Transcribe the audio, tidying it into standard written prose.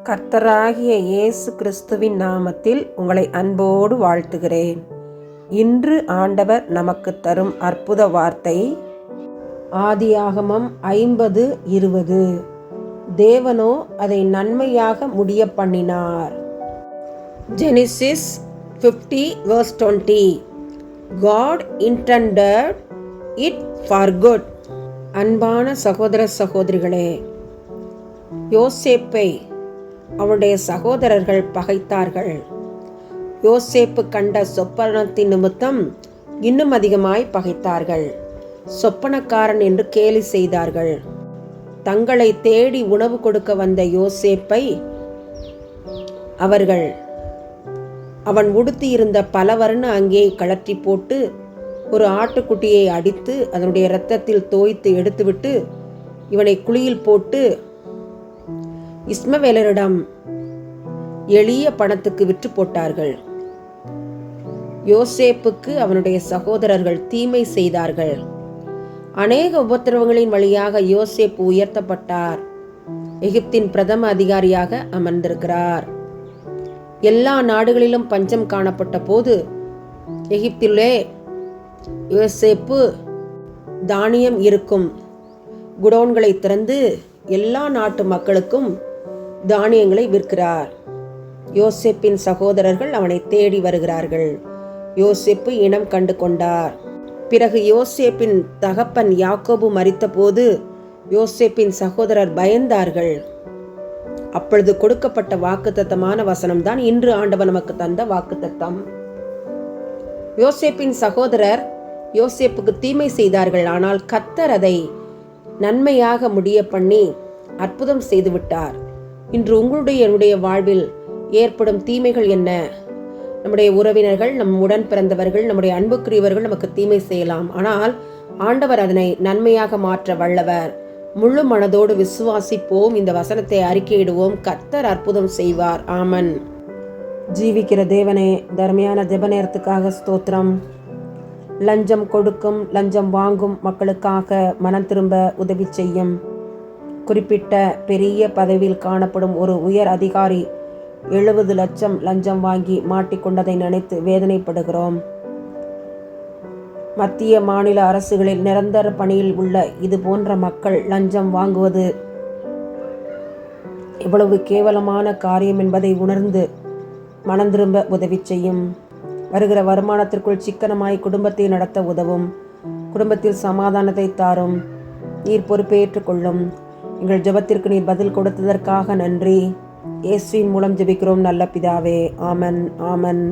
கர்த்தராகிய இயேசு கிறிஸ்துவின் நாமத்தில் உங்களை அன்போடு வாழ்த்துகிறேன். இன்று ஆண்டவர் நமக்கு தரும் அற்புத வார்த்தை ஆதியாகமம் 50:20. தேவனோ அதை நன்மையாக முடிய பண்ணினார். Genesis 50:20. God intended it for good. அன்பான சகோதர சகோதரிகளே, யோசேப்பை அவனுடைய சகோதரர்கள் பகைத்தார்கள். யோசேப்பு கண்ட சொப்பனத்தின் நிமித்தம் இன்னும் அதிகமாய் பகைத்தார்கள். சொப்பனக்காரன் என்று கேலி செய்தார்கள். தங்களை தேடி உணவு கொடுக்க வந்த யோசேப்பை அவர்கள் அவன் உடுத்தியிருந்த பலவர்ண அங்கே கழற்றி போட்டு ஒரு ஆட்டுக்குட்டியை அடித்து அதனுடைய இரத்தத்தில் தோய்த்து எடுத்துவிட்டு இவனை குழியில் போட்டு இஸ்மவேலரிடம் எளிய பணத்துக்கு விற்று போட்டார்கள். யோசேப்புக்கு அவனுடைய சகோதரர்கள் தீமை செய்தார்கள். அநேக உபத்திரவங்களின் வழியாக யோசேப்பு உயர்த்தப்பட்டார். எகிப்தின் பிரதம அதிகாரியாக அமர்ந்திருக்கிறார். எல்லா நாடுகளிலும் பஞ்சம் காணப்பட்ட போது எகிப்திலே யோசேப்பு தானியம் இருக்கும் குடோன்களை திறந்து எல்லா நாட்டு மக்களுக்கும் தானியங்களை விற்கிறார். யோசேப்பின் சகோதரர்கள் அவனை தேடி வருகிறார்கள். யோசேப்பு இனம் கண்டு கொண்டார். பிறகு யோசேப்பின் தகப்பன் யாக்கோபு மரித்த போது யோசேப்பின் சகோதரர் பயந்தார்கள். அப்பொழுது கொடுக்கப்பட்ட வாக்குத்தத்தமான வசனம்தான் இன்று ஆண்டவர் நமக்கு தந்த வாக்குத்தத்தம். யோசேப்பின் சகோதரர் யோசேப்புக்கு தீமை செய்தார்கள். ஆனால் கர்த்தர் அதை நன்மையாக முடிய பண்ணி அற்புதம் செய்துவிட்டார். இன்று உங்களுடைய என்னுடைய வாழ்வில் ஏற்படும் தீமைகள் என்ன? நம்முடைய உறவினர்கள், நம் உடன் பிறந்தவர்கள், நம்முடைய அன்புக்குரியவர்கள் நமக்கு தீமை செய்யலாம். ஆனால் ஆண்டவர் அதனை நன்மையாக மாற்ற வல்லவர். முழு மனதோடு விசுவாசிப்போம். இந்த வசனத்தை அறிக்கையிடுவோம். கர்த்தர் அற்புதம் செய்வார். ஆமன். ஜீவிக்கிற தேவனே, தர்மையான ஜெப நேரத்துக்காக ஸ்தோத்திரம். லஞ்சம் கொடுக்கும், லஞ்சம் வாங்கும் மக்களுக்காக மனம் திரும்ப உதவி செய்யும். குறிப்பிட்ட பெரிய பதவியில் காணப்படும் ஒரு உயர் அதிகாரி 70 லட்சம் லஞ்சம் வாங்கி மாட்டிக்கொண்டதை நினைத்து வேதனைப்படுகிறோம். மத்திய மாநில அரசுகளில் நிரந்தர பணியில் உள்ள இது போன்ற மக்கள் லஞ்சம் வாங்குவது எவ்வளவு கேவலமான காரியம் என்பதை உணர்ந்து மனம் திரும்ப உதவி செய்யும். வருகிற வருமானத்திற்குள் சிக்கனமாய் குடும்பத்தை நடத்த உதவும். குடும்பத்தில் சமாதானத்தை தாரும். நீர் பொறுப்பேற்றுக் கொள்ளும். எங்கள் ஜெபத்திற்கு நீர் பதில் கொடுத்ததற்காக நன்றி. இயேசுவின் மூலம் ஜெபிக்கிறோம் நல்ல பிதாவே. ஆமன், ஆமன்.